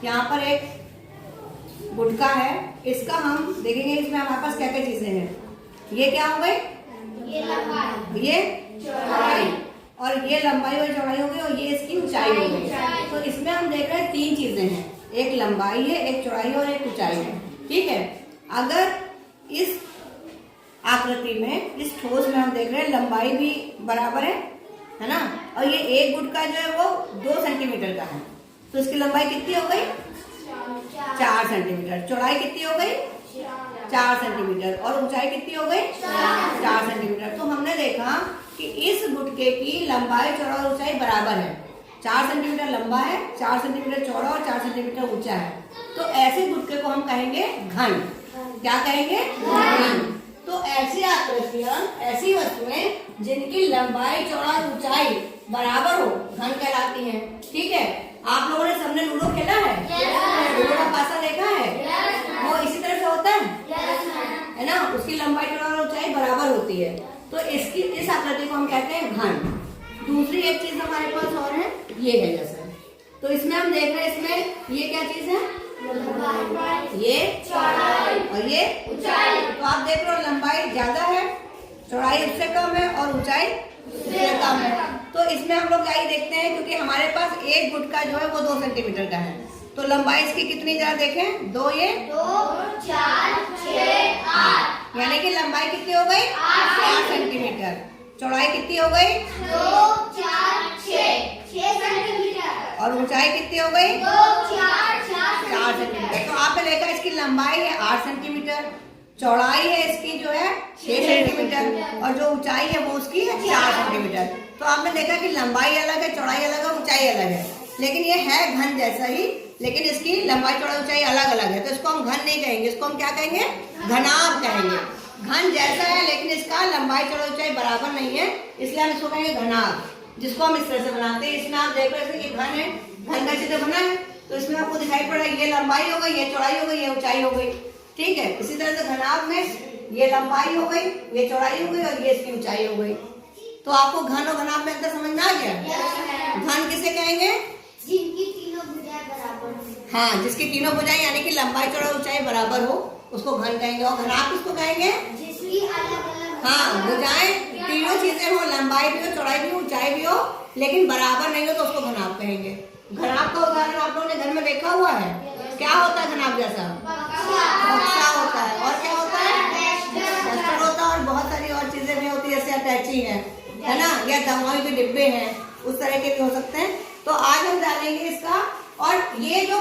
यहाँ पर एक गुटका है, इसका हम देखेंगे इसमें हमारे पास क्या क्या चीजें हैं। ये क्या हो गई? ये लंबाई, ये चौड़ाई, और ये लंबाई और चौड़ाई हो गई, और ये इसकी ऊंचाई हो गई। तो इसमें हम देख रहे हैं तीन चीजें हैं, एक लंबाई है, एक चौड़ाई और एक ऊंचाई है। ठीक है, अगर इस आकृति में, इस ठोस में हम देख रहे हैं लंबाई भी बराबर है ना, और ये एक गुटका जो है वो 2 सेंटीमीटर का है, तो इसकी लंबाई कितनी हो गई? 4 सेंटीमीटर। चौड़ाई कितनी हो गई? 4 सेंटीमीटर। और ऊंचाई कितनी हो गई? 4 सेंटीमीटर। तो हमने देखा कि इस गुटके की लंबाई, चौड़ा और ऊंचाई बराबर है। 4 सेंटीमीटर लंबा है, 4 सेंटीमीटर चौड़ा और 4 सेंटीमीटर ऊंचा है। तो ऐसे गुटके को हम कहेंगे घन। क्या कहेंगे? घन। तो ऐसी आकृतियां, ऐसी वस्तुएं जिनकी लंबाई, चौड़ा और ऊंचाई बराबर हो, घन कहलाती हैं। ठीक है, आप लोगों ने सबने लूडो खेला है? लूडो का पासा देखा है? वो इसी तरह से होता है ना, उसकी लंबाई, चौड़ा और ऊंचाई बराबर होती है। तो इस आकृति को हम कहते हैं घन। दूसरी एक चीज हमारे पास और है, ये है जैसे, तो इसमें हम देख रहे हैं, इसमें ये क्या चीज है? ये चौड़ाई और ये ऊंचाई। तो आप देख रहे हो लंबाई ज्यादा है, चौड़ाई उससे कम है और ऊंचाई उससे कम है। तो इसमें हम लोग यही देखते हैं, क्योंकि हमारे पास एक गुटका जो है वो 2 सेंटीमीटर का है, तो लंबाई इसकी कितनी जरा देखें, 2 ये 2 4 6 8, यानी कि लंबाई कितनी हो गई? 8 सेंटीमीटर। चौड़ाई कितनी हो गई? 2 4 6 सेंटीमीटर। और ऊंचाई कितनी हो गई? 2 4 सेंटीमीटर। तो आपने देखा इसकी लंबाई है 8 सेंटीमीटर, चौड़ाई है इसकी जो है 6 सेंटीमीटर, और जो ऊंचाई है वो उसकी है 4 सेंटीमीटर। तो आपने देखा कि लंबाई अलग है, चौड़ाई अलग है, ऊंचाई अलग है, लेकिन ये है घन जैसा ही, लेकिन इसकी लंबाई, चौड़ाई, ऊंचाई अलग अलग है। तो इसको हम घन नहीं कहेंगे, इसको हम क्या कहेंगे? घनाभ कहेंगे। घन जैसा है लेकिन इसका लंबाई, चौड़ाई, ऊंचाई बराबर नहीं है, इसलिए हम इसको कहेंगे घनाभ, जिसको हम इस तरह से बनाते हैं। इसमें आप देख रहे हैं कि घन है, घन का चित्र बना है, तो इसमें आपको दिखाई पड़ रहा है ये लंबाई हो गई, ये चौड़ाई हो गई, ये ऊंचाई हो गई। ठीक है, इसी तरह से घनाभ में ये लंबाई हो गई, ये चौड़ाई हो गई, और ये इसकी ऊंचाई हो गई। तो आपको घन और घनाभ में अंतर समझ में आ गया? घन किसे कहेंगे? जिनकी तीनों भुजाएं बराबर हो। हाँ, जिसकी तीनों भुजाएं यानी कि लंबाई, चौड़ाई, ऊंचाई बराबर हो, उसको घन कहेंगे। और घनाभ किसको कहेंगे? जिसकी अलग अलग, हाँ, भुजाएं तीनों चीजें हो, लंबाई भी हो, चौड़ाई भी हो, ऊंचाई भी हो, लेकिन बराबर नहीं हो, तो उसको घनाभ कहेंगे। घनाभ का उदाहरण आप लोगों ने घर में देखा हुआ है, क्या होता है घनाभ जैसा? बक्सा होता है, और क्या होता है? डस्टर होता है, और बहुत सारी और चीजें भी होती है, जैसे अटैची है ना, या दवाई के डिब्बे हैं, उस तरह के भी हो सकते हैं। तो आज हम जानेंगे इसका, और ये जो